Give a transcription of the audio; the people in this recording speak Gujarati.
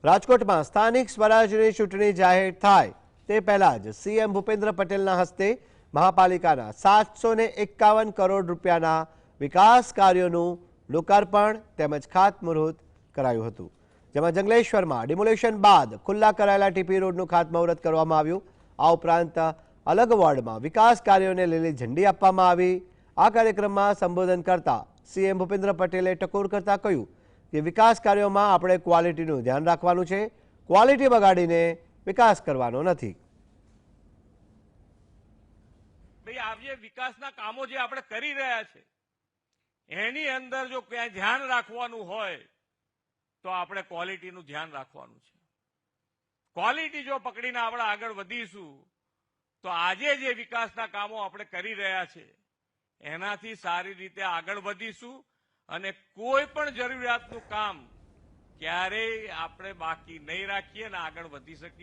રાજકોટમાં સ્થાનિક સ્વરાજની ચૂંટણી જાહેર થાય તે પહેલા જ સીએમ ભૂપેન્દ્ર પટેલના હસ્તે મહાપાલિકાના 751 કરોડ રૂપિયાના વિકાસ કાર્યોનું લોકાર્પણ તેમજ ખાતમુહૂર્ત કરાયું હતું, જેમાં જંગલેશ્વરમાં ડિમોલેશન બાદ ખુલ્લા કરાયેલા ટીપી રોડનું ખાતમુહૂર્ત કરવામાં આવ્યું। આ ઉપરાંત અલગ વોર્ડમાં વિકાસ કાર્યોને લીલી ઝંડી આપવામાં આવી। આ કાર્યક્રમમાં સંબોધન કરતા સીએમ ભૂપેન્દ્ર પટેલે ટકોર કરતા કહ્યું કે વિકાસ કાર્યોમાં આપણે ક્વોલિટીનું ધ્યાન રાખવાનું છે, ક્વોલિટી બગાડીને વિકાસ કરવાનો નથી। ભાઈ આ જે વિકાસના કામો જે આપણે કરી રહ્યા છે એની અંદર જો ક્યાંય ધ્યાન રાખવાનું હોય તો આપણે ક્વોલિટીનું ધ્યાન રાખવાનું છે। ક્વોલિટી જો પકડીને આપણે આગળ વધીશું તો આજે જે વિકાસના કામો આપણે કરી રહ્યા છે એનાથી સારી રીતે આગળ વધીશું અને કોઈ પણ જરૂરિયાતનું કામ ક્યારેય આપણે બાકી નહીં રાખીએ અને આગળ વધી શકીએ।